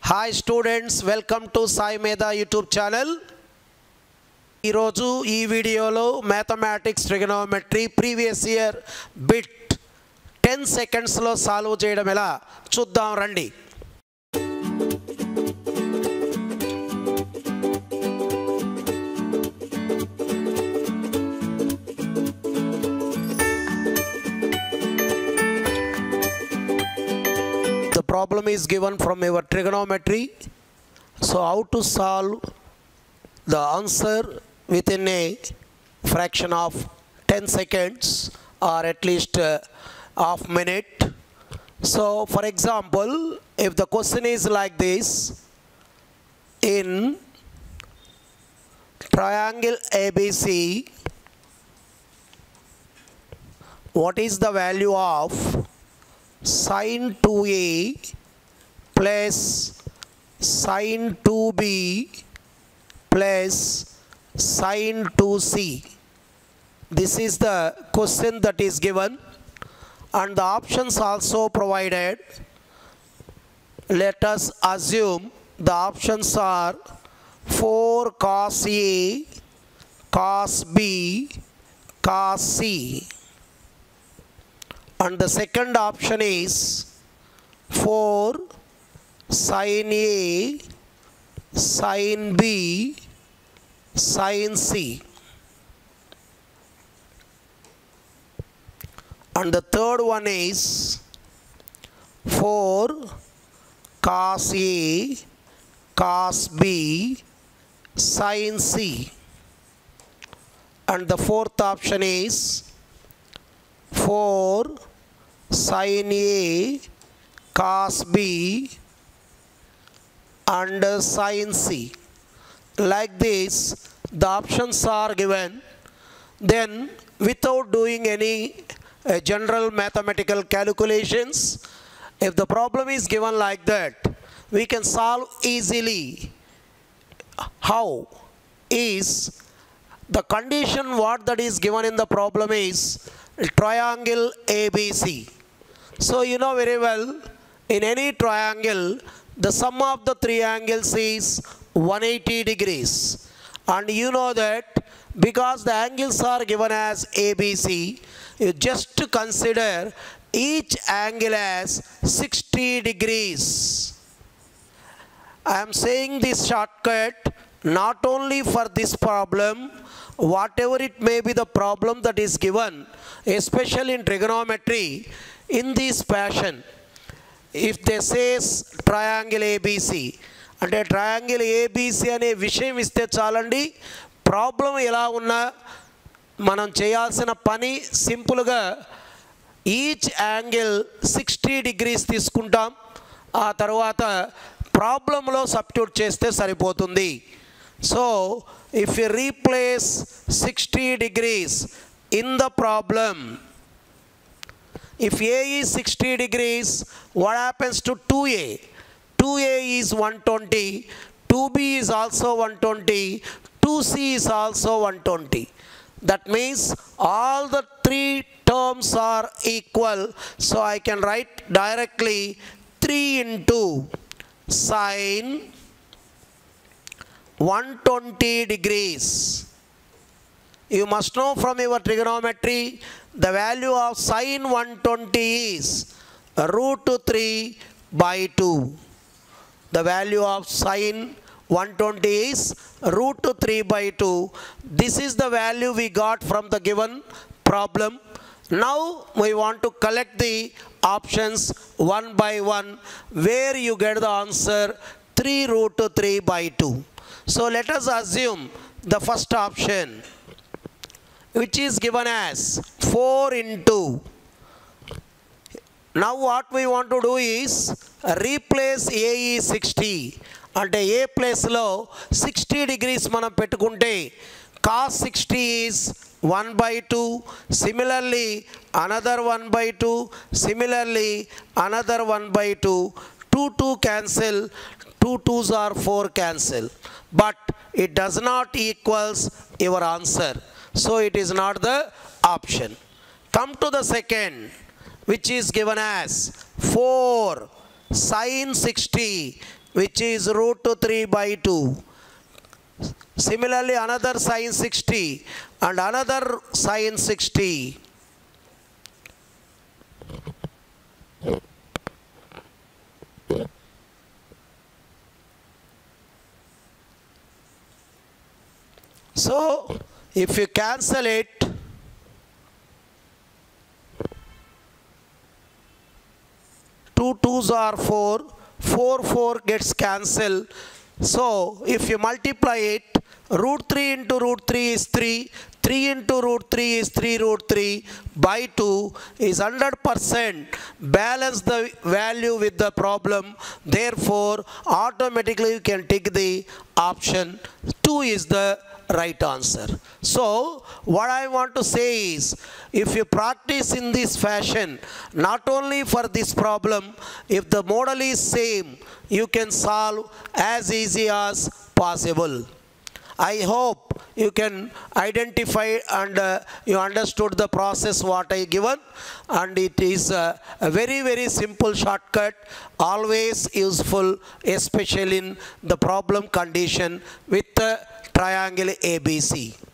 Hi students, welcome to Sai మేధా YouTube channel. ఈరోజు ఈ వీడియోలో mathematics trigonometry previous year bit 10 సెకండ్స్లో సాల్వ్ చేయడం ఎలా చూద్దాం రండి. The problem is given from your trigonometry. So how to solve the answer within a fraction of 10 seconds or at least half minute. So for example, if the question is like this: in triangle ABC, what is the value of sin 2a plus sin 2b plus sin 2c. This is the question that is given and the options also provided. Let us assume the options are 4 cos A, cos B, cos C. And the second option is 4 sin A, sin B, sin C. And the third one is 4 cos A, cos B, sin C. And the fourth option is 4 sin A, cos B and sin C. Like this the options are given. Then without doing any general mathematical calculations, if the problem is given like that, we can solve easily. How is the condition what that is given in the problem is triangle ABC. So you know very well, in any triangle the sum of the three angles is 180 degrees, and you know that because the angles are given as ABC, you just consider each angle as 60 degrees. I am saying this shortcut not only for this problem, whatever it may be the problem that is given, especially in trigonometry, in this fashion. If they says triangle ABC, అంటే triangle ABC అనే విషయం ఇస్తే చాలండి, problem ఎలా ఉన్నా మనం చేయాల్సిన పని సింపుల్గా ఈచ్ యాంగిల్ 60 degrees తీసుకుంటాం, ఆ తర్వాత ప్రాబ్లంలో సబ్స్టిట్యూట్ చేస్తే సరిపోతుంది. So if you replace 60 degrees in the problem, if A is 60 degrees, what happens to 2A? 2A is 120, 2B is also 120, 2C is also 120. That means all the three terms are equal. So I can write directly 3 into sin 120 degrees. You must know from your trigonometry the value of sin 120 is √3/2. The value of sin 120 is √3/2. This is the value we got from the given problem. Now we want to collect the options one by one, where you get the answer 3√3/2. So let us assume the first option, which is given as 4 into. Now what we want to do is replace A is 60, అంటే ఏ ప్లేస్లో 60 degrees మనం పెట్టుకుంటే cos 60 is 1/2, similarly another 1/2, similarly another 1/2, 2 cancel, 2 2s are 4 cancel, but it does not equals your answer, so it is not the option. Come to the second, which is given as 4 sin 60 which is root 3 by 2. Similarly, another sin 60 and another sin 60. So, if you cancel it, 2 2s are 4, 4 4 gets cancelled. So, if you multiply it, root 3 into root 3 is 3, 3 into root 3 is 3 root 3 by 2 is 100% balance the value with the problem. Therefore, automatically you can take the option 2 is the right answer. So, what I want to say is, if you practice in this fashion, not only for this problem, if the model is same, you can solve as easy as possible. I hope you can identify and you understood the process what I given, and it is a very simple shortcut, always useful, especially in the problem condition with the triangle ABC.